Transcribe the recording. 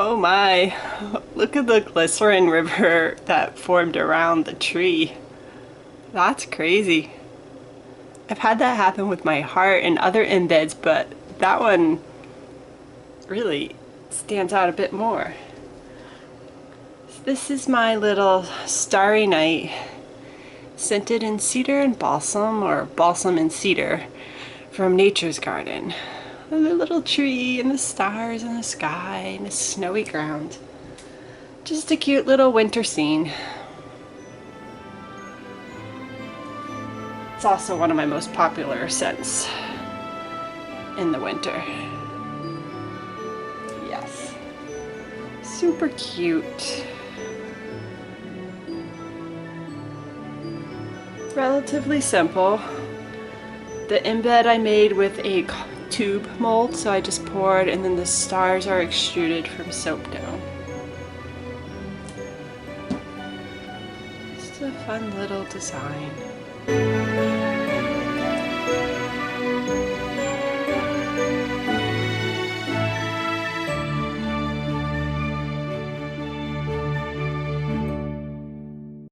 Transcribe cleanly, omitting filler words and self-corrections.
Oh my, look at the glycerin river that formed around the tree. That's crazy. I've had that happen with my heart and other embeds, but that one really stands out a bit more. So this is my little starry night, scented in cedar and balsam, or balsam and cedar, from Nature's Garden. And the little tree and the stars in the sky and the snowy ground. Just a cute little winter scene. It's also one of my most popular scents in the winter. Yes. Super cute. Relatively simple. The embed I made with a tube mold, so I just poured, and then the stars are extruded from soap dough. Just a fun little design.